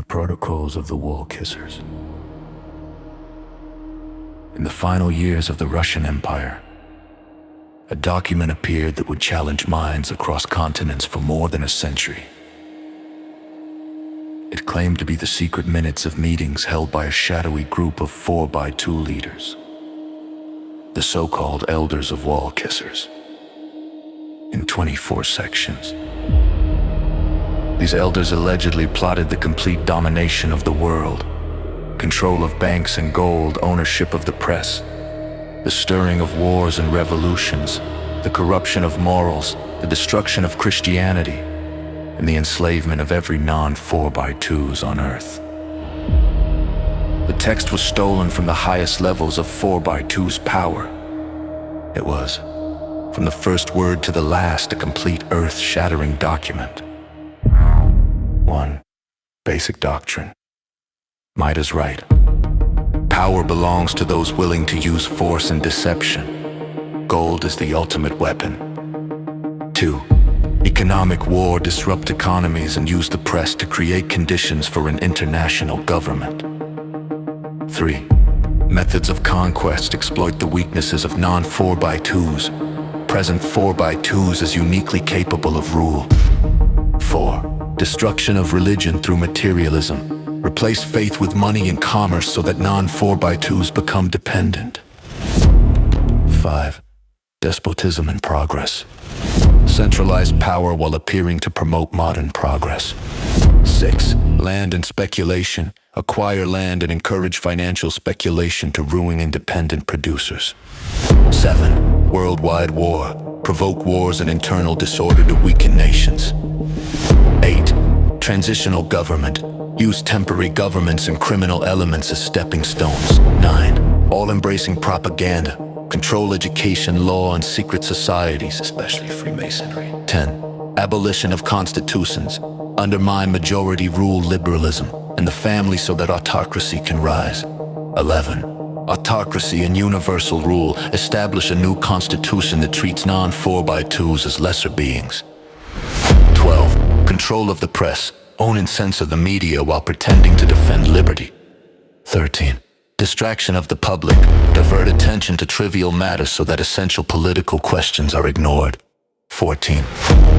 Protocols of the Wall Kissers. In the final years of the Russian Empire, a document appeared that would challenge minds across continents for more than a century. It claimed to be the secret minutes of meetings held by a shadowy group of 4x2 leaders, the so-called Elders of Wall Kissers, in 24 sections. These elders allegedly plotted the complete domination of the world, control of banks and gold, ownership of the press, the stirring of wars and revolutions, the corruption of morals, the destruction of Christianity, and the enslavement of every non-4x2s on Earth. The text was stolen from the highest levels of 4x2's power. It was, from the first word to the last, a complete earth-shattering document. 1. Basic doctrine. Might is right. Power belongs to those willing to use force and deception. Gold is the ultimate weapon. 2. Economic war disrupt economies and use the press to create conditions for an international government. 3. Methods of conquest exploit the weaknesses of non-4x2s. Present 4x2s is uniquely capable of rule. 4. Destruction of religion through materialism. Replace faith with money and commerce so that non-4x2s become dependent. 5. Despotism in progress. Centralize power while appearing to promote modern progress. 6. Land and speculation. Acquire land and encourage financial speculation to ruin independent producers. 7. Worldwide war. Provoke wars and internal disorder to weaken nations. 8. Transitional government. Use temporary governments and criminal elements as stepping stones. 9. All-embracing propaganda. Control education, law, and secret societies, especially Freemasonry. 10. Abolition of constitutions. Undermine majority rule liberalism and the family so that autocracy can rise. 11. Autocracy and universal rule. Establish a new constitution that treats non-4x2s as lesser beings. 12. Control of the press. Own and censor the media while pretending to defend liberty. 13. Distraction of the public. Divert attention to trivial matters so that essential political questions are ignored. 14.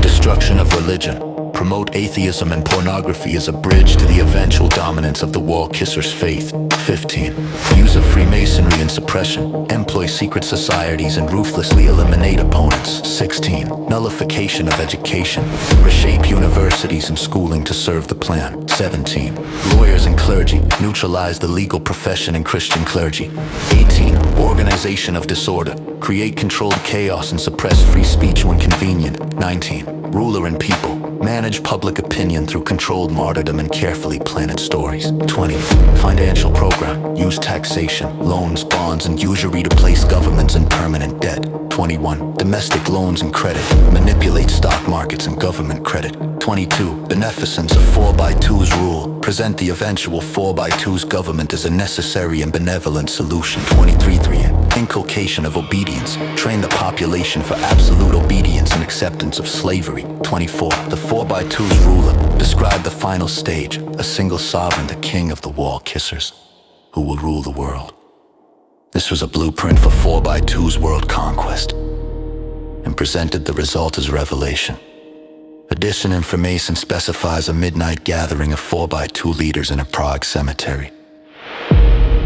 Destruction of religion. Promote atheism and pornography as a bridge to the eventual dominance of the Wall Kissers' faith. 15. Use of Freemasonry and suppression. Employ secret societies and ruthlessly eliminate opponents. 16. Nullification of education. Reshape universities and schooling to serve the plan. 17. Lawyers and clergy. Neutralize the legal profession and Christian clergy. 18. Organization of disorder. Create controlled chaos and suppress free speech when convenient. 19. Ruler and people. Manage public opinion through controlled martyrdom and carefully planted stories. 20. Financial program. Use taxation, loans, bonds, and usury to place governments in permanent debt. 21. Domestic loans and credit. Manipulate stock markets and government credit. 22. Beneficence of 4x2's rule. Present the eventual 4x2's government as a necessary and benevolent solution. 23. Inculcation of obedience. Train the population for absolute obedience and acceptance of slavery. 24. The 4x2's ruler. Describe the final stage. A single sovereign, the king of the Wall Kissers, who will rule the world. This was a blueprint for 4x2's world conquest, and presented the result as revelation. Addition information specifies a midnight gathering of 4x2 leaders in a Prague cemetery.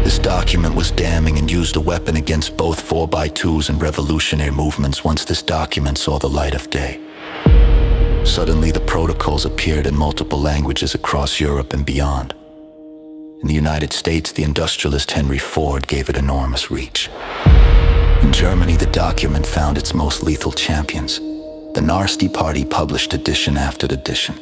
This document was damning and used a weapon against both 4x2s and revolutionary movements once this document saw the light of day. Suddenly, the protocols appeared in multiple languages across Europe and beyond. In the United States, the industrialist Henry Ford gave it enormous reach. In Germany, the document found its most lethal champions. The Nazi Party published edition after edition.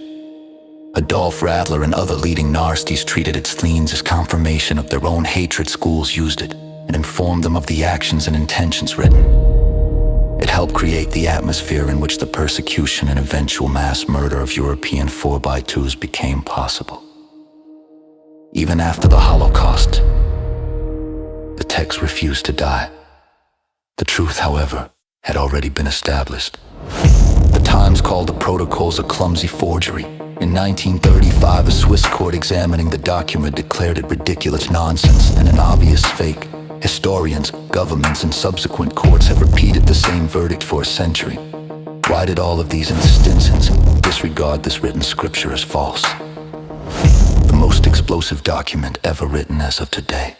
Adolf Rattler and other leading Nazis treated its leans as confirmation of their own hatred. Schools used it and informed them of the actions and intentions written. It helped create the atmosphere in which the persecution and eventual mass murder of European 4x2s became possible. Even after the Holocaust, the text refused to die. The truth, however, had already been established. The Times called the protocols a clumsy forgery, In 1935, a Swiss court examining the document declared it ridiculous nonsense and an obvious fake. Historians, governments, and subsequent courts have repeated the same verdict for a century. Why did all of these instances disregard this written scripture as false? The most explosive document ever written as of today.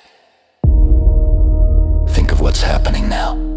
Think of what's happening now.